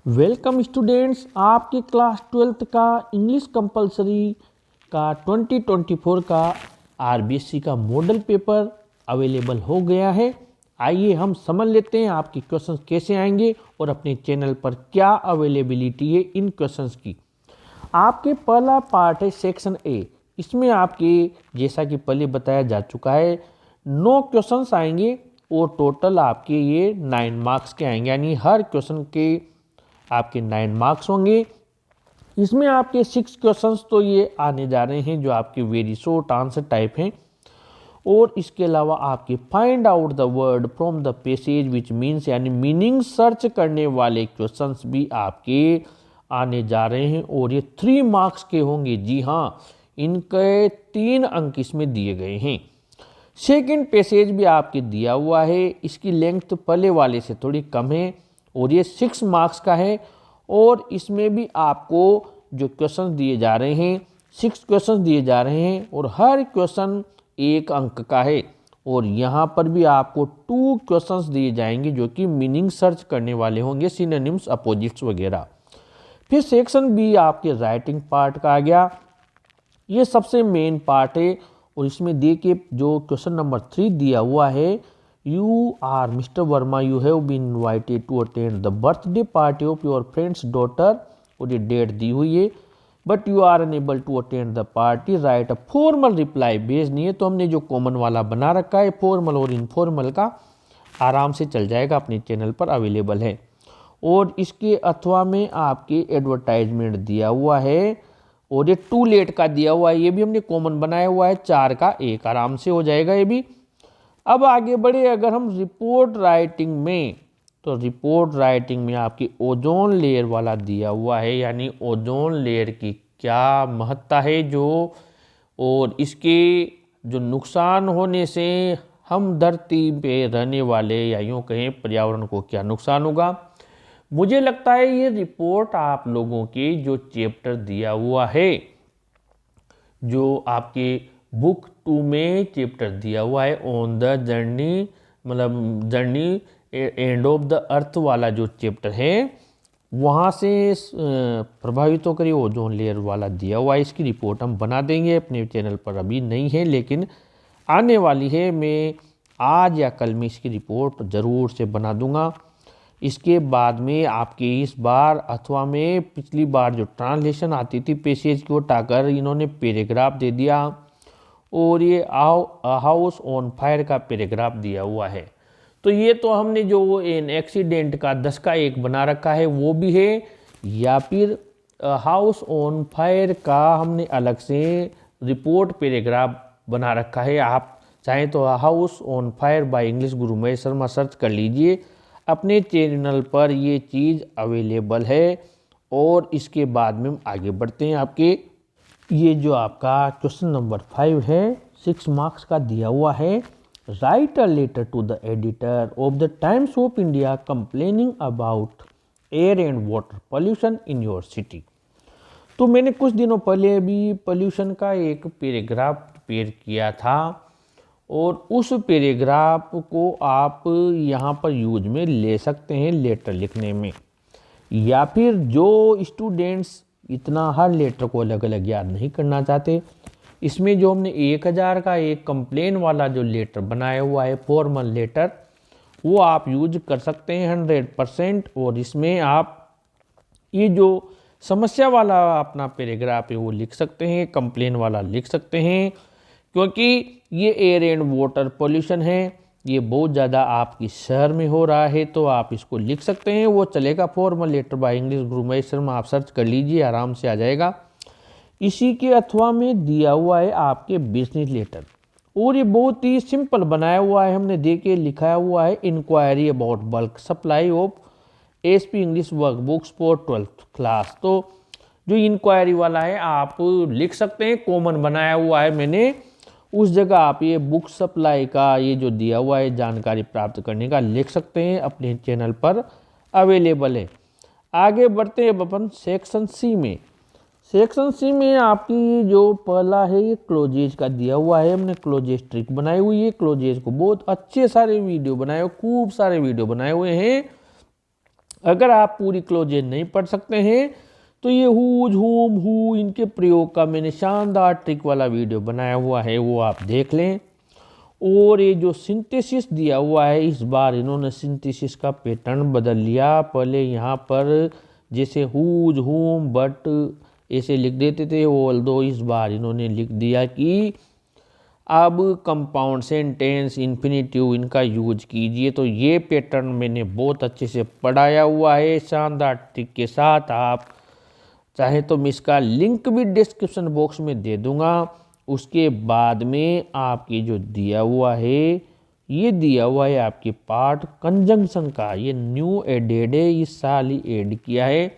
Welcome students, आपके class 12th का English compulsory का 2024 का आरबीएससी का मॉडल पेपर अवेलेबल हो गया है। आइए हम समझ लेते हैं आपके क्वेश्चंस कैसे आएंगे और अपने चैनल पर क्या अवेलेबिलिटी है इन क्वेश्चंस की। आपके पहला पार्ट है सेक्शन ए। इसमें आपके जैसा कि पहले बताया जा चुका है 9 क्वेश्चंस आएंगे और टोटल आपके ये 9 मार्क्स के आएंगे, यानी हर क्वेश्चन के आपके 9 मार्क्स होंगे। इसमें आपके 6 क्वेश्चंस तो ये आने जा रहे हैं जो आपके वेरी शॉर्ट आंसर टाइप हैं, और इसके अलावा आपके find out the word from the passage which means यानी मीनिंग सर्च करने वाले क्वेश्चंस भी आपके आने जा रहे हैं और ये 3 मार्क्स के होंगे। जी हाँ, इनके 3 अंक इसमें दिए गए हैं। सेकंड पैसेज भी आपके दिया हुआ है, इसकी लेंथ पहले वाले से थोड़ी कम है और ये 6 मार्क्स का है, और इसमें भी आपको जो क्वेश्चन दिए जा रहे हैं 6 क्वेश्चन दिए जा रहे हैं और हर क्वेश्चन 1 अंक का है। और यहाँ पर भी आपको 2 क्वेश्चंस दिए जाएंगे जो कि मीनिंग सर्च करने वाले होंगे, सिनोनिम्स, अपोजिट्स वगैरह। फिर सेक्शन बी आपके राइटिंग पार्ट का आ गया, ये सबसे मेन पार्ट है। और इसमें देखिए जो क्वेश्चन नंबर 3 दिया हुआ है, you are mister Verma, you have been invited to attend the birthday party of your friend's daughter, और ये डेट दी हुई है, but you are unable to attend the party, write a formal reply. भेजनी है तो हमने जो कॉमन वाला बना रखा है, फॉर्मल और इनफॉर्मल का, आराम से चल जाएगा, अपने चैनल पर अवेलेबल है। और इसके अथवा में आपके एडवर्टाइजमेंट दिया हुआ है और ये टू लेट का दिया हुआ है, ये भी हमने कॉमन बनाया हुआ है, 4 का 1 आराम से हो जाएगा ये भी। अब आगे बढ़े अगर हम रिपोर्ट राइटिंग में, तो रिपोर्ट राइटिंग में आपकी ओजोन लेयर वाला दिया हुआ है, यानी ओजोन लेयर की क्या महत्ता है जो, और इसके जो नुकसान होने से हम धरती पे रहने वाले या यूँ कहें पर्यावरण को क्या नुकसान होगा। मुझे लगता है ये रिपोर्ट आप लोगों के जो चैप्टर दिया हुआ है, जो आपके बुक 2 में चैप्टर दिया हुआ है ऑन द जर्नी, मतलब जर्नी एंड ऑफ द अर्थ वाला जो चैप्टर है, वहाँ से प्रभावित होकर ये ओजोन लेयर वाला दिया हुआ है। इसकी रिपोर्ट हम बना देंगे, अपने चैनल पर अभी नहीं है लेकिन आने वाली है। मैं आज या कल में इसकी रिपोर्ट ज़रूर से बना दूंगा। इसके बाद में आपके इस बार अथवा में पिछली बार जो ट्रांसलेशन आती थी पैसेज को हटाकर इन्होंने पैराग्राफ दे दिया, और ये हाउस ऑन फायर का पैराग्राफ दिया हुआ है। तो ये तो हमने जो एन एक्सीडेंट का 10 का 1 बना रखा है वो भी है, या फिर हाउस ऑन फायर का हमने अलग से रिपोर्ट पैराग्राफ बना रखा है। आप चाहें तो house on fire bye English guru Mahesh Sharma search कर लीजिए, अपने चैनल पर ये चीज़ अवेलेबल है। और इसके बाद में हम आगे बढ़ते हैं। आपके ये जो आपका क्वेश्चन नंबर 5 है, 6 मार्क्स का दिया हुआ है, write a letter to the editor of the Times of India complaining about air and water pollution in your city. तो मैंने कुछ दिनों पहले भी पोल्यूशन का एक पैराग्राफ प्रिपेयर किया था, और उस पैराग्राफ को आप यहाँ पर यूज में ले सकते हैं लेटर लिखने में, या फिर जो स्टूडेंट्स इतना हर लेटर को अलग अलग याद नहीं करना चाहते, इसमें जो हमने 1000 का एक कंप्लेन वाला जो लेटर बनाया हुआ है फॉर्मल लेटर, वो आप यूज कर सकते हैं 100%। और इसमें आप ये जो समस्या वाला अपना पैराग्राफ है वो लिख सकते हैं, कंप्लेन वाला लिख सकते हैं, क्योंकि ये एयर एंड वाटर पोल्यूशन है, ये बहुत ज़्यादा आपकी शहर में हो रहा है, तो आप इसको लिख सकते हैं, वो चलेगा। Formal letter bye English guru Mahesh Sharma आप सर्च कर लीजिए, आराम से आ जाएगा। इसी के अथवा में दिया हुआ है आपके बिजनेस लेटर, और ये बहुत ही सिंपल बनाया हुआ है, हमने देखे लिखा हुआ है inquiry about bulk supply of SP English work books for 12th class. तो जो इंक्वायरी वाला है आप लिख सकते हैं, कॉमन बनाया हुआ है मैंने, उस जगह आप ये बुक सप्लाई का ये जो दिया हुआ है जानकारी प्राप्त करने का लिख सकते हैं, अपने चैनल पर अवेलेबल है। आगे बढ़ते हैं अपन सेक्शन सी में। सेक्शन सी में आपकी जो पहला है ये क्लोजेज का दिया हुआ है, हमने क्लोजेज ट्रिक बनाई हुई है। क्लोजेज को बहुत अच्छे सारे वीडियो बनाए हुए, खूब सारे वीडियो बनाए हुए हैं, अगर आप पूरी क्लोजेज नहीं पढ़ सकते हैं तो ये हुज, हुम, हु इनके प्रयोग का मैंने शानदार ट्रिक वाला वीडियो बनाया हुआ है, वो आप देख लें। और ये जो सिंथेसिस दिया हुआ है, इस बार इन्होंने सिंथेसिस का पैटर्न बदल लिया। पहले यहाँ पर जैसे हुज, हुम, बट ऐसे लिख देते थे, ऑल्दो इस बार इन्होंने लिख दिया कि अब कंपाउंड सेंटेंस, इन्फिनेटिव इनका यूज कीजिए। तो ये पैटर्न मैंने बहुत अच्छे से पढ़ाया हुआ है शानदार ट्रिक के साथ। आप चाहे तो मैं इसका लिंक भी डिस्क्रिप्शन बॉक्स में दे दूंगा। उसके बाद में आपकी जो दिया हुआ है, ये दिया हुआ है आपके पार्ट कंजंक्शन का, ये न्यू एडेड है, इस साल ही ऐड किया है।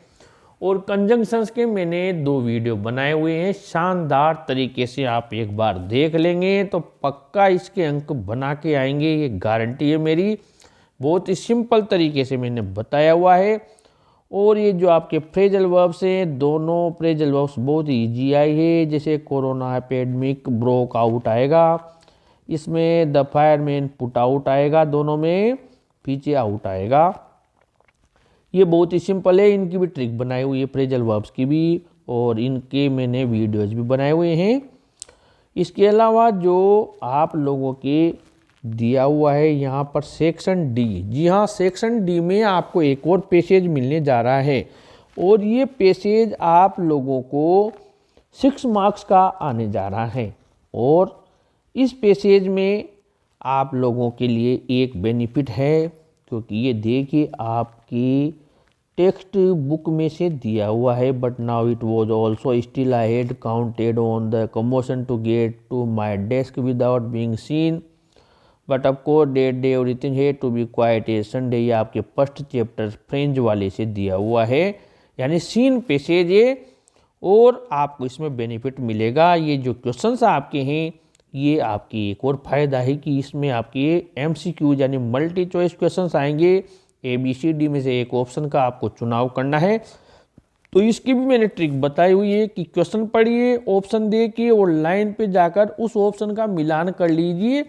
और कंजंक्शंस के मैंने 2 वीडियो बनाए हुए हैं, शानदार तरीके से आप एक बार देख लेंगे तो पक्का इसके अंक बना के आएंगे, ये गारंटी है मेरी। बहुत ही सिंपल तरीके से मैंने बताया हुआ है। और ये जो आपके फ्रेजल वर्ब्स हैं, दोनों फ्रेजल वर्ब्स बहुत ईजी आए हैं। जैसे कोरोना एपेडमिक ब्रोक आउट आएगा, इसमें द फायरमैन पुट आउट आएगा, दोनों में पीछे आउट आएगा। ये बहुत ही सिंपल है, इनकी भी ट्रिक बनाई हुई है फ्रेजल वर्ब्स की भी, और इनके मैंने वीडियोज भी बनाए हुए हैं। इसके अलावा जो आप लोगों के दिया हुआ है यहाँ पर सेक्शन डी, जी हाँ सेक्शन डी में आपको एक और पैसेज मिलने जा रहा है। और ये पैसेज आप लोगों को 6 मार्क्स का आने जा रहा है। और इस पैसेज में आप लोगों के लिए एक बेनिफिट है, क्योंकि ये देखिए आपकी टेक्स्ट बुक में से दिया हुआ है। But now it was also still I had counted on the commotion to get to my desk without being seen, but of course that day everything has to be quite a Sunday. ये आपके first chapter French वाले से दिया हुआ है, यानी scene passage है। और आपको इसमें बेनिफिट मिलेगा। ये जो क्वेश्चंस आपके हैं, ये आपकी एक और फायदा है कि इसमें आपके MCQ यानी मल्टी चॉइस क्वेश्चंस आएंगे। ABCD में से एक ऑप्शन का आपको चुनाव करना है। तो इसकी भी मैंने ट्रिक बताई हुई है कि क्वेश्चन पढ़िए, ऑप्शन देखिए और लाइन पे जाकर उस ऑप्शन का मिलान कर लीजिए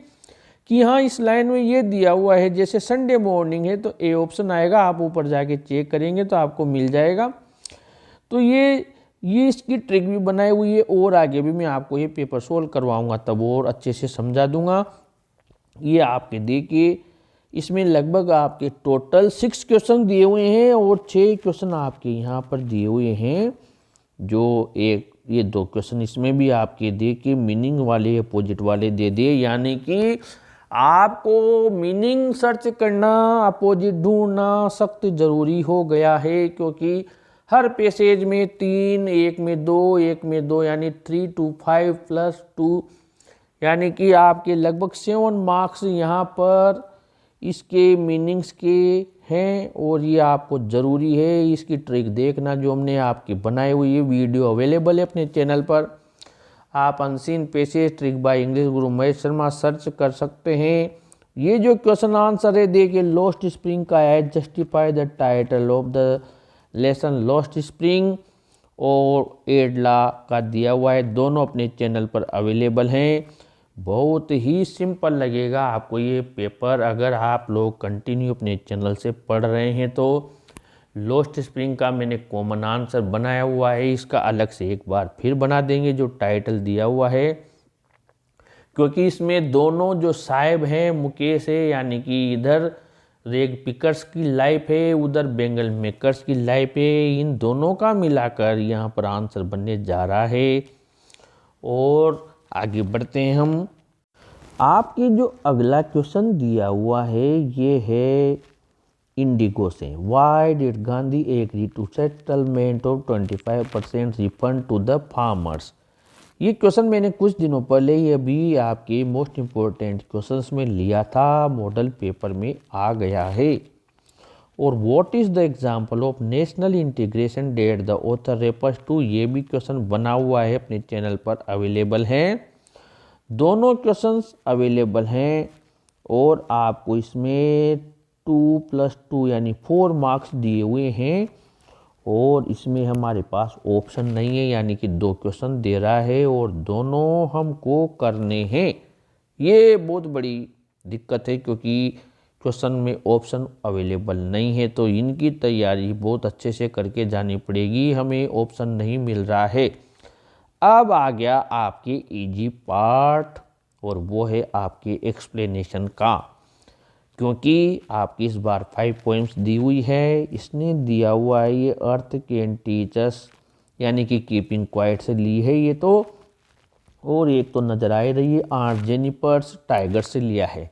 कि हाँ इस लाइन में ये दिया हुआ है। जैसे संडे मॉर्निंग है तो ए ऑप्शन आएगा, आप ऊपर जाके चेक करेंगे तो आपको मिल जाएगा। तो ये इसकी ट्रिक भी बनाई हुई है। और आगे भी मैं आपको ये पेपर सोल्व करवाऊंगा, तब और अच्छे से समझा दूंगा। ये आपके देखिए, इसमें लगभग आपके टोटल 6 क्वेश्चन दिए हुए हैं और 6 क्वेश्चन आपके यहाँ पर दिए हुए हैं। जो ये 2 क्वेश्चन इसमें भी आपके देखिए मीनिंग वाले अपोजिट वाले दे दिए, यानी कि आपको मीनिंग सर्च करना, अपोजिट ढूंढना सख्त ज़रूरी हो गया है। क्योंकि हर पैसेज में 3, एक में 2, एक में 2, यानी 3 to 5 + 2, यानी कि आपके लगभग 7 मार्क्स यहाँ पर इसके मीनिंग्स के हैं। और ये आपको ज़रूरी है इसकी ट्रिक देखना, जो हमने आपकी बनाई हुई है। वीडियो अवेलेबल है अपने चैनल पर, आप unseen passage trick bye English guru Mahesh Sharma search कर सकते हैं। ये जो क्वेश्चन आंसर है देखिए, लॉस्ट स्प्रिंग का है, justify the title of the lesson lost spring, और एडला का दिया हुआ है। दोनों अपने चैनल पर अवेलेबल हैं। बहुत ही सिंपल लगेगा आपको ये पेपर, अगर आप लोग कंटिन्यू अपने चैनल से पढ़ रहे हैं तो। लॉस्ट स्प्रिंग का मैंने कॉमन आंसर बनाया हुआ है, इसका अलग से एक बार फिर बना देंगे जो टाइटल दिया हुआ है। क्योंकि इसमें दोनों जो साहिब हैं मुकेश है, यानी कि इधर रेग पिकर्स की लाइफ है, उधर बेंगल मेकर्स की लाइफ है, इन दोनों का मिलाकर यहाँ पर आंसर बनने जा रहा है। और आगे बढ़ते हैं हम। आपकी जो अगला क्वेश्चन दिया हुआ है ये है इंडिगो से। Why did Gandhi agree to settlement of 25% refund to the farmers. ये क्वेश्चन मैंने कुछ दिनों पहले ये भी आपके मोस्ट इम्पोर्टेंट क्वेश्चंस में लिया था, मॉडल पेपर में आ गया है। और what is the example of national integration that the author refers to, ये भी क्वेश्चन बना हुआ है अपने चैनल पर अवेलेबल हैं। दोनों क्वेश्चंस अवेलेबल हैं और आपको इसमें 2 + 2 यानी 4 मार्क्स दिए हुए हैं। और इसमें हमारे पास ऑप्शन नहीं है, यानी कि 2 क्वेश्चन दे रहा है और दोनों हमको करने हैं। ये बहुत बड़ी दिक्कत है, क्योंकि क्वेश्चन में ऑप्शन अवेलेबल नहीं है, तो इनकी तैयारी बहुत अच्छे से करके जानी पड़ेगी, हमें ऑप्शन नहीं मिल रहा है। अब आ गया आपके इजी पार्ट, और वो है आपके एक्सप्लेनेशन का, क्योंकि आपकी इस बार 5 पोएम्स दी हुई है। इसने दिया हुआ है ये अर्थ कैन टीच अस, यानी कि कीपिंग क्वाइट से ली है ये तो, और एक तो नजर आ रही है आंट जेनिपर्स टाइगर से लिया है।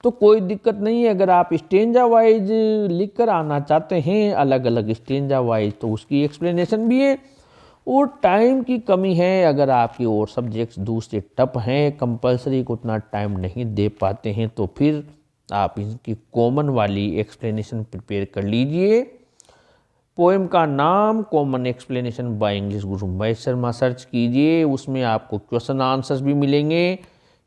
तो कोई दिक्कत नहीं है, अगर आप स्टेंजा वाइज लिख कर आना चाहते हैं अलग अलग स्टेंजा वाइज, तो उसकी एक्सप्लेनेशन भी है। और टाइम की कमी है, अगर आपके और सब्जेक्ट्स दूसरे टफ हैं, कंपलसरी को उतना टाइम नहीं दे पाते हैं, तो फिर आप इनकी कॉमन वाली एक्सप्लेनेशन प्रिपेयर कर लीजिए। पोएम का नाम common explanation bye English guru Mahesh Sharma search कीजिए, उसमें आपको क्वेश्चन आंसर्स भी मिलेंगे।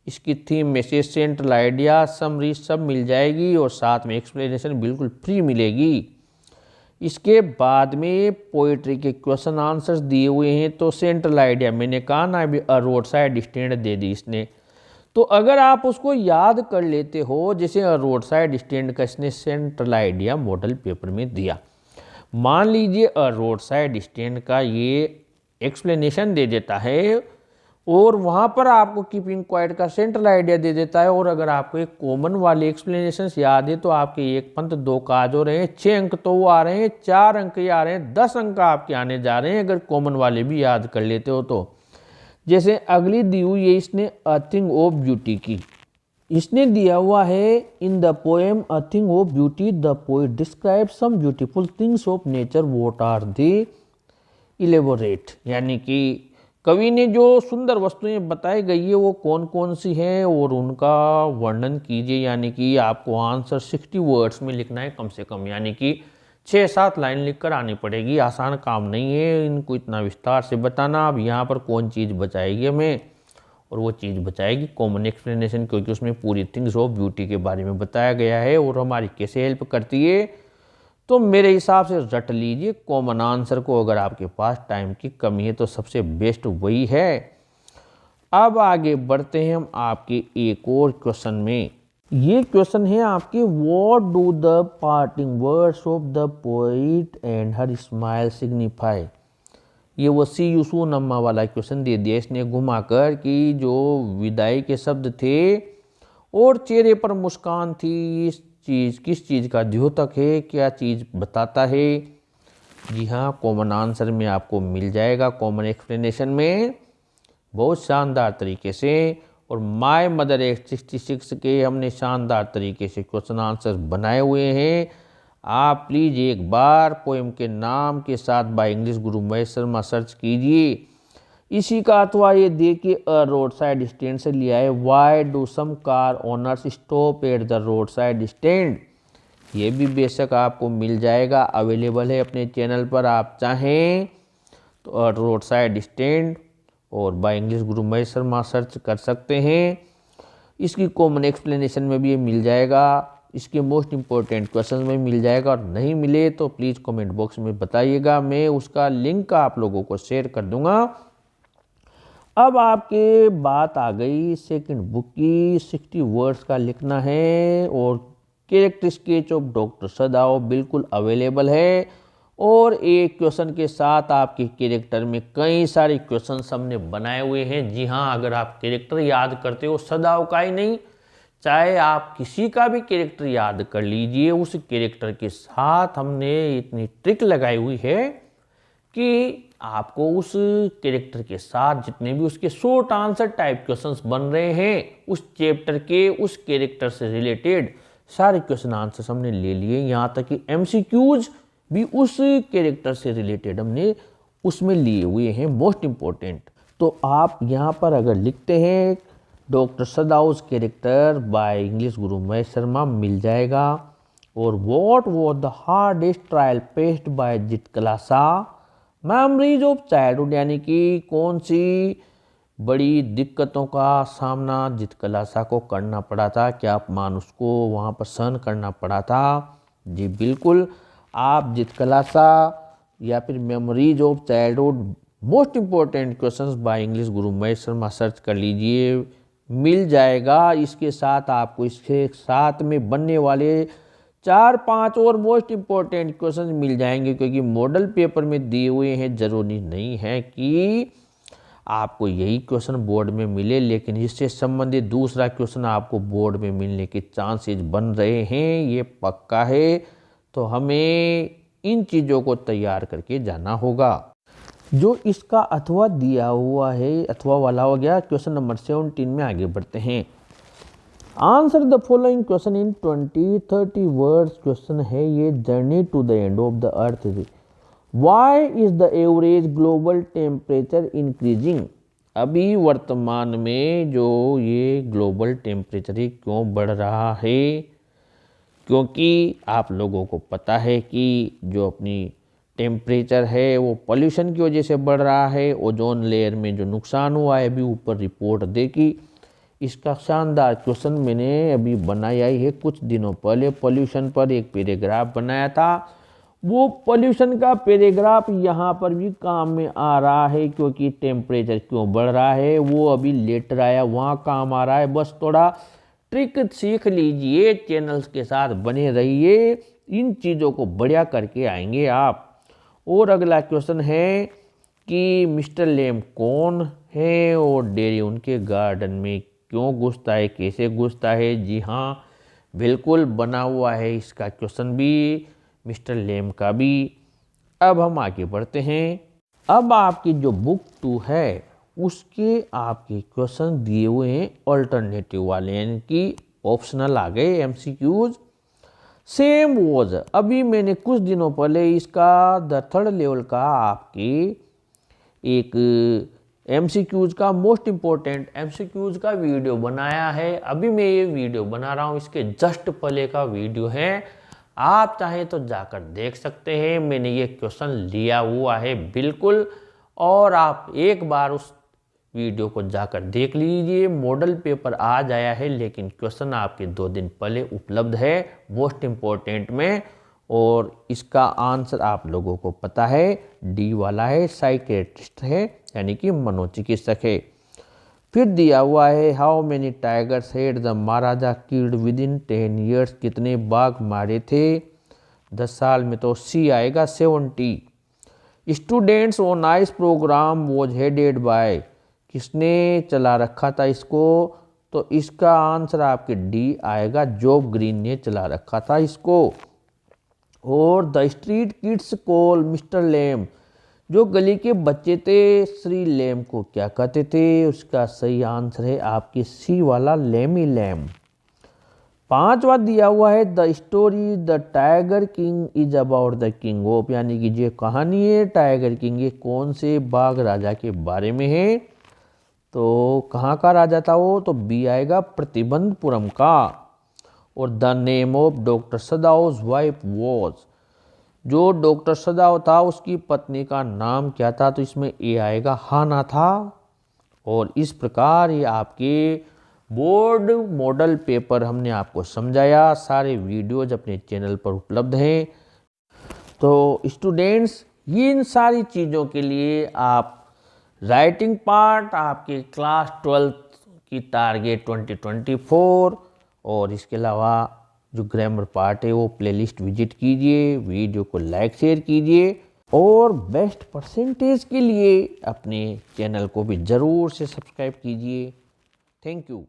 इसकी theme, message, central idea, summary सब मिल जाएगी, और साथ में एक्सप्लेनेशन बिल्कुल फ्री मिलेगी। इसके बाद में पोइट्री के क्वेश्चन आंसर्स दिए हुए हैं, तो सेंट्रल आइडिया मैंने कहा ना अभी रोड साइड स्टैंड दे दी इसने, तो अगर आप उसको याद कर लेते हो, जैसे रोड साइड स्टैंड का इसने सेंट्रल आइडिया मॉडल पेपर में दिया, मान लीजिए रोड साइड स्टैंड का ये एक्सप्लेनेशन दे देता है, और वहाँ पर आपको कीपिंग क्वाइट का सेंट्रल आइडिया दे देता है, और अगर आपको एक कॉमन वाले एक्सप्लेनेशन याद है, तो आपके 1 पंथ 2 काज हो रहे हैं, 6 अंक तो वो आ रहे हैं, 4 अंक ये आ रहे हैं, 10 अंक आपके आने जा रहे हैं अगर कॉमन वाले भी याद कर लेते हो तो। जैसे अगली दी हुई है इसने अ थिंग ऑफ ब्यूटी की, इसने दिया हुआ है in the poem a thing of beauty the poet describe some beautiful things of nature, what are they, elaborate, यानी कि कवि ने जो सुंदर वस्तुएं बताई गई है वो कौन कौन सी हैं और उनका वर्णन कीजिए। यानी कि आपको आंसर 60 वर्ड्स में लिखना है कम से कम, यानी कि 6-7 लाइन लिख कर आनी पड़ेगी। आसान काम नहीं है इनको इतना विस्तार से बताना। अब यहाँ पर कौन चीज़ बचाएगी हमें, और वो चीज़ बचाएगी कॉमन एक्सप्लेनेशन, क्योंकि उसमें पूरी थिंग्स ऑफ ब्यूटी के बारे में बताया गया है और हमारी कैसे हेल्प करती है। तो मेरे हिसाब से रट लीजिए कॉमन आंसर को, अगर आपके पास टाइम की कमी है तो सबसे बेस्ट वही है। अब आगे बढ़ते हैं हम आपके एक और क्वेश्चन में। ये क्वेश्चन है आपके, what do the parting words of the poet and her smile signify. ये वो सी यू सून अम्मा वाला क्वेश्चन दे दिया इसने घुमाकर, कि जो विदाई के शब्द थे और चेहरे पर मुस्कान थी, इस चीज़ किस चीज़ का द्योतक है, क्या चीज़ बताता है। जी हाँ, कॉमन आंसर में आपको मिल जाएगा, कॉमन एक्सप्लेनेशन में बहुत शानदार तरीके से। और माय मदर 866 के हमने शानदार तरीके से क्वेश्चन आंसर बनाए हुए हैं। आप प्लीज़ एक बार पोएम के नाम के साथ bye English guru Mahesh Sharma search कीजिए। इसी का अथवा ये देखिए अ रोड साइड स्टैंड से लिया है, why do some car owners stop at the road side stand. ये भी बेशक आपको मिल जाएगा, अवेलेबल है अपने चैनल पर, आप चाहें तो अ रोड साइड स्टैंड और bye English guru Mahesh Sharma search कर सकते हैं। इसकी कॉमन एक्सप्लेनेशन में भी ये मिल जाएगा, इसके मोस्ट इम्पोर्टेंट क्वेश्चन में मिल जाएगा, और नहीं मिले तो प्लीज़ कमेंट बॉक्स में बताइएगा, मैं उसका लिंक आप लोगों को शेयर कर दूंगा। अब आपके बात आ गई सेकंड बुक की, 60 वर्ड्स का लिखना है, और कैरेक्टर स्केच ऑफ डॉक्टर सदाओ बिल्कुल अवेलेबल है। और एक क्वेश्चन के साथ आपके कैरेक्टर में कई सारे क्वेश्चन हमने बनाए हुए हैं। जी हाँ, अगर आप कैरेक्टर याद करते हो, सदाओ का ही नहीं, चाहे आप किसी का भी कैरेक्टर याद कर लीजिए, उस कैरेक्टर के साथ हमने इतनी ट्रिक लगाई हुई है कि आपको उस कैरेक्टर के साथ जितने भी उसके शॉर्ट आंसर टाइप क्वेश्चंस बन रहे हैं, उस चैप्टर के उस कैरेक्टर से रिलेटेड सारे क्वेश्चन आंसर्स हमने ले लिए। यहाँ तक कि एमसीक्यूज भी उस कैरेक्टर से रिलेटेड हमने उसमें लिए हुए हैं, मोस्ट इम्पोर्टेंट। तो आप यहाँ पर अगर लिखते हैं doctor Sadao's character by English guru Mahesh Sharma, मिल जाएगा। और what was the hardest trial faced by Zitkala-Sa, memories of childhood, यानी कि कौन सी बड़ी दिक्कतों का सामना जितकलासा को करना पड़ा था, क्या अपमान उसको वहाँ पर सहन करना पड़ा था। जी बिल्कुल, आप जितकलासा या फिर memories of childhood most important questions bye English guru Mahesh Sharma search कर लीजिए, मिल जाएगा। इसके साथ आपको इसके साथ में बनने वाले 4-5 और मोस्ट इम्पोर्टेंट क्वेश्चन मिल जाएंगे, क्योंकि मॉडल पेपर में दिए हुए हैं। ज़रूरी नहीं है कि आपको यही क्वेश्चन बोर्ड में मिले, लेकिन इससे संबंधित दूसरा क्वेश्चन आपको बोर्ड में मिलने के चांसेस बन रहे हैं, ये पक्का है। तो हमें इन चीज़ों को तैयार करके जाना होगा। जो इसका अथवा दिया हुआ है, अथवा वाला हो गया। क्वेश्चन नंबर 17 में आगे बढ़ते हैं। Answer the following question in 20-30 words question है ये। Journey to the end of the earth. Why is the average global temperature increasing. अभी वर्तमान में जो ये ग्लोबल टेम्परेचर क्यों बढ़ रहा है, क्योंकि आप लोगों को पता है कि जो अपनी टेम्परेचर है वो पॉल्यूशन की वजह से बढ़ रहा है। ओजोन लेयर में जो नुकसान हुआ है अभी ऊपर रिपोर्ट देखी। इसका शानदार क्वेश्चन मैंने अभी बनाया ही है कुछ दिनों पहले। पॉल्यूशन पर एक पैराग्राफ बनाया था। वो पॉल्यूशन का पैराग्राफ यहाँ पर भी काम में आ रहा है, क्योंकि टेम्परेचर क्यों बढ़ रहा है वो अभी लेटर आया, वहाँ काम आ रहा है। बस थोड़ा ट्रिक सीख लीजिए, चैनल्स के साथ बने रहिए, इन चीज़ों को बढ़िया करके आएंगे आप। और अगला क्वेश्चन है कि मिस्टर लेम कौन है और डेरी उनके गार्डन में क्यों घुसता है, कैसे घुसता है। जी हाँ, बिल्कुल बना हुआ है इसका क्वेश्चन भी, मिस्टर लेम का भी। अब हम आगे बढ़ते हैं। अब आपकी जो बुक 2 है उसके आपके क्वेश्चन दिए हुए हैं अल्टरनेटिव वाले, यानी कि ऑप्शनल आ गए, एमसीक्यूज। सेम वॉज, अभी मैंने कुछ दिनों पहले इसका द 3rd लेवल का आपके एक एमसीक्यूज का मोस्ट इम्पोर्टेंट एमसीक्यूज का वीडियो बनाया है। अभी मैं ये वीडियो बना रहा हूँ, इसके जस्ट पहले का वीडियो है, आप चाहें तो जाकर देख सकते हैं। मैंने ये क्वेश्चन लिया हुआ है बिल्कुल, और आप एक बार उस वीडियो को जाकर देख लीजिए। मॉडल पेपर आज आया है, लेकिन क्वेश्चन आपके 2 दिन पहले उपलब्ध है मोस्ट इम्पोर्टेंट में, और इसका आंसर आप लोगों को पता है, डी वाला है, साइकेट्रिस्ट है, यानी कि मनोचिकित्सक है। फिर दिया हुआ है how many tigers had the Maharaja killed with in 10 years, कितने बाघ मारे थे 10 साल में, तो सी आएगा 70। Students on ice programme was headed by, किसने चला रखा था इसको, तो इसका आंसर आपके डी आएगा, जॉब ग्रीन ने चला रखा था इसको। और the street kids call mister Lame, जो गली के बच्चे थे श्री लेम को क्या कहते थे, उसका सही आंसर है आपकी सी वाला, लेमी लेम। 5वां दिया हुआ है the story the tiger king is about the king of, यानी कि ये कहानी है टाइगर किंग, ये कौन से बाघ राजा के बारे में है, तो कहाँ का राजा था वो, तो बी आएगा प्रतिबंधपुरम का। और the name of doctor Sadao's wife was, जो डॉक्टर सदाव था उसकी पत्नी का नाम क्या था, तो इसमें ए आएगा, हाना था। और इस प्रकार ये आपके बोर्ड मॉडल पेपर हमने आपको समझाया। सारे वीडियोज अपने चैनल पर उपलब्ध हैं। तो स्टूडेंट्स, ये इन सारी चीज़ों के लिए आप राइटिंग पार्ट आपके क्लास 12th की टारगेट 2024, और इसके अलावा जो ग्रामर पार्ट है वो प्लेलिस्ट विजिट कीजिए, वीडियो को लाइक शेयर कीजिए, और बेस्ट परसेंटेज के लिए अपने चैनल को भी ज़रूर से सब्सक्राइब कीजिए। Thank you.